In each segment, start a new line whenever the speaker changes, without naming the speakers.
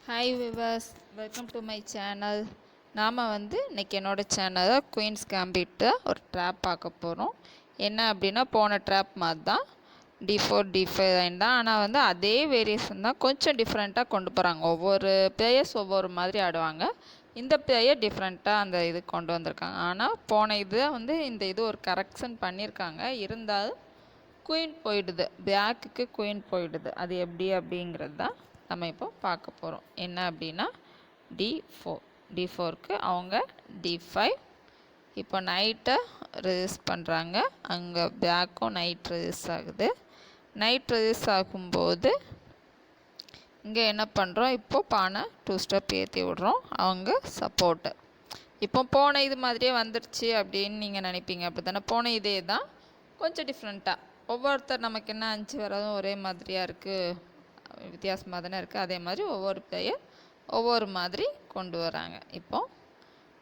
Hi viewers, welcome to my channel. நாம் இன்றைக்கி என்னோடய சேனலில் குயின்ஸ் கேம்பிட்டு ஒரு ட்ராப் பார்க்க போகிறோம். என்ன அப்படின்னா போன ட்ராப் மாதிரி தான் D4 D5 தான். ஆனால் அதே வேரியேஷன் தான், கொஞ்சம் டிஃப்ரெண்ட்டாக கொண்டு போகிறாங்க. ஒவ்வொரு பிளேயர்ஸ் ஒவ்வொரு மாதிரி ஆடுவாங்க. இந்த பிளேயர் டிஃப்ரெண்ட்டாக அந்த இது கொண்டு வந்திருக்காங்க. ஆனால் போன இது இந்த இது ஒரு கரெக்ஷன் பண்ணியிருக்காங்க. இருந்தாலும் குயின் போயிடுது, பிளாக்குக்கு குயின் போயிடுது. அது எப்படி அப்படிங்கிறது தான் நம்ம இப்போ பார்க்க போகிறோம். என்ன அப்படின்னா D4க்கு அவங்க D5. இப்போ நைட்டை ரிலீஸ் பண்ணுறாங்க. அங்கே பிளாக்கும் நைட் ரிலீஸ் ஆகுது. நைட் ரிலீஸ் ஆகும்போது இங்கே என்ன பண்ணுறோம், இப்போ பானை 2 ஸ்டெப் ஏற்றி விடுறோம். அவங்க சப்போர்ட்டு இப்போ போன இது மாதிரியே வந்துடுச்சு அப்படின்னு நீங்கள் நினைப்பீங்க. அப்படி தானே, போன இதே தான், கொஞ்சம் டிஃப்ரெண்ட்டாக. ஒவ்வொருத்தர் நமக்கு என்ன 5 வரதும் ஒரே மாதிரியாக இருக்குது, வித்தியாசமாக தானே இருக்குது. அதே மாதிரி ஒவ்வொரு பிளேயர் ஒவ்வொரு மாதிரி கொண்டு வராங்க. இப்போ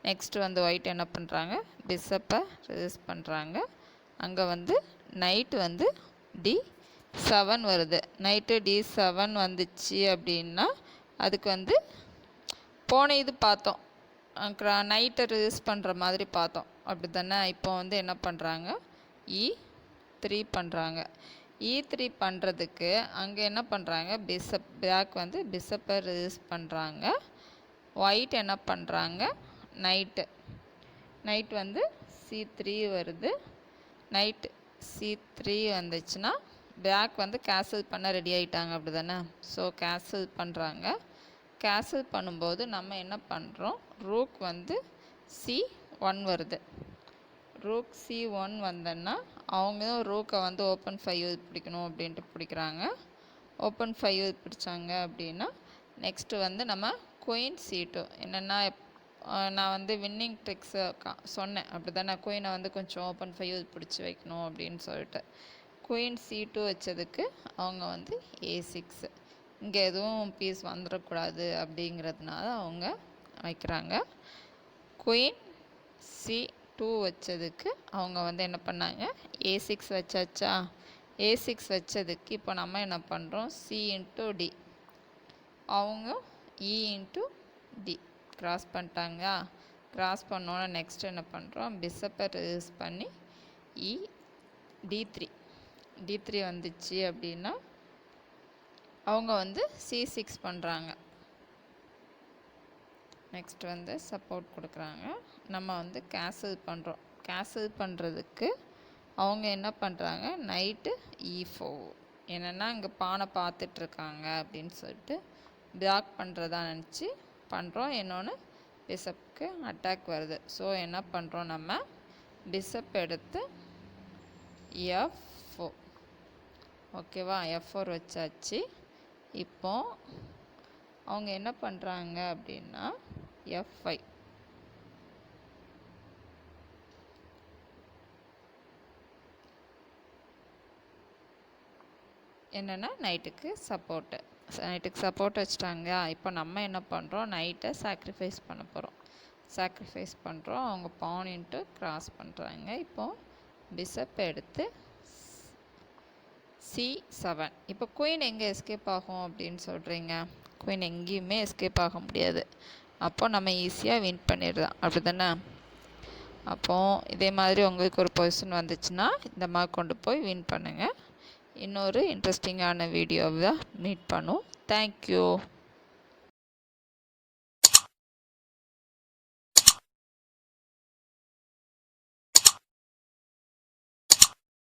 நெக்ஸ்ட்டு ஒயிட் என்ன பண்ணுறாங்க, பிஷப்பை ரிலீஸ் பண்ணுறாங்க. அங்கே நைட்டு D7 வருது. நைட்டு D7 வந்துச்சு அப்படின்னா அதுக்கு போன இது பார்த்தோம், நைட்டை ரிலீஸ் பண்ணுற மாதிரி பார்த்தோம், அப்படி தானே. இப்போ என்ன பண்ணுறாங்க, E3 பண்ணுறாங்க. E3 பண்ணுறதுக்கு அங்கே என்ன பண்ணுறாங்க, பிஷப் பிளாக் பிஷப்பை ரிலீஸ் பண்ணுறாங்க. ஒயிட் என்ன பண்ணுறாங்க, நைட்டு C3 வருது. நைட்டு C3 வந்துச்சுன்னா பிளாக் கேன்சல் பண்ண ரெடி ஆகிட்டாங்க, அப்படி தானே. ஸோ கேன்சல் பண்ணுறாங்க. கேன்சல் பண்ணும்போது நம்ம என்ன பண்ணுறோம், ரூக் C1 வருது. ரூக் C1 வந்தோன்னா அவங்களும் ரூக்கை ஓப்பன் 5 பிடிக்கணும் அப்படின்ட்டு பிடிக்கிறாங்க. ஓப்பன் 5 பிடிச்சாங்க அப்படின்னா நெக்ஸ்ட்டு நம்ம குயின் C2. என்னென்னா நான் வின்னிங் ட்ரிக்ஸை சொன்னேன், அப்படி தான். நான் குயினை கொஞ்சம் ஓப்பன் 5 பிடிச்சி வைக்கணும் அப்படின்னு சொல்லிட்டு குயின் C2 வச்சதுக்கு அவங்க A6. இங்கே எதுவும் பீஸ் வந்துடக்கூடாது அப்படிங்கிறதுனால அவங்க வைக்கிறாங்க. குயின் C2 வச்சதுக்கு அவங்க என்ன பண்ணாங்க, A6 வச்சாச்சா. A6 வச்சதுக்கு இப்போ நம்ம என்ன பண்ணுறோம், C/D. அவங்க E/D கிராஸ் பண்ணிட்டாங்க. கிராஸ் பண்ணோன்னா நெக்ஸ்ட் என்ன பண்ணுறோம், பிஷப்பை ரிலீஸ் பண்ணி D3 வந்துச்சு அப்படின்னா அவங்க C6 பண்ணுறாங்க. நெக்ஸ்ட் சப்போர்ட் கொடுக்குறாங்க. நம்ம கேன்சல் பண்ணுறோம். கேன்சல் பண்ணுறதுக்கு அவங்க என்ன பண்ணுறாங்க, நைட்டு E4. என்னென்னா இங்கே பானை பார்த்துட்ருக்காங்க அப்படின்னு சொல்லிட்டு பிளாக் பண்ணுறதா நினச்சி பண்ணுறோம். இன்னொன்று பிஷப்புக்கு அட்டாக் வருது. ஸோ என்ன பண்ணுறோம், நம்ம பிஷப் எடுத்து F4. ஓகேவா, F4 வச்சாச்சு. இப்போ அவங்க என்ன பண்ணுறாங்க அப்படின்னா F5. என்னென்னா நைட்டுக்கு சப்போர்ட் வச்சுட்டாங்க. இப்போ நம்ம என்ன பண்ணுறோம், நைட்டை சாக்ரிஃபைஸ் பண்ண போகிறோம். சாக்ரிஃபைஸ் பண்ணுறோம். அவங்க பான் கிராஸ் பண்ணுறாங்க. இப்போது பிஷப் எடுத்து C7. இப்போ குயின் எங்கே எஸ்கேப் ஆகும் அப்படின்னு சொல்கிறீங்க, குயின் எங்கேயுமே எஸ்கேப் ஆக முடியாது. அப்போது நம்ம ஈஸியாக வின் பண்ணிடலாம், அப்படி தானே. அப்போது இதே மாதிரி உங்களுக்கு ஒரு பொசிஷன் வந்துச்சுன்னா இந்த மாதிரி கொண்டு போய் வின் பண்ணுங்கள். இன்னொரு இன்ட்ரெஸ்டிங்கான வீடியோவை மீட் பண்ணுவோம். தேங்க்யூ.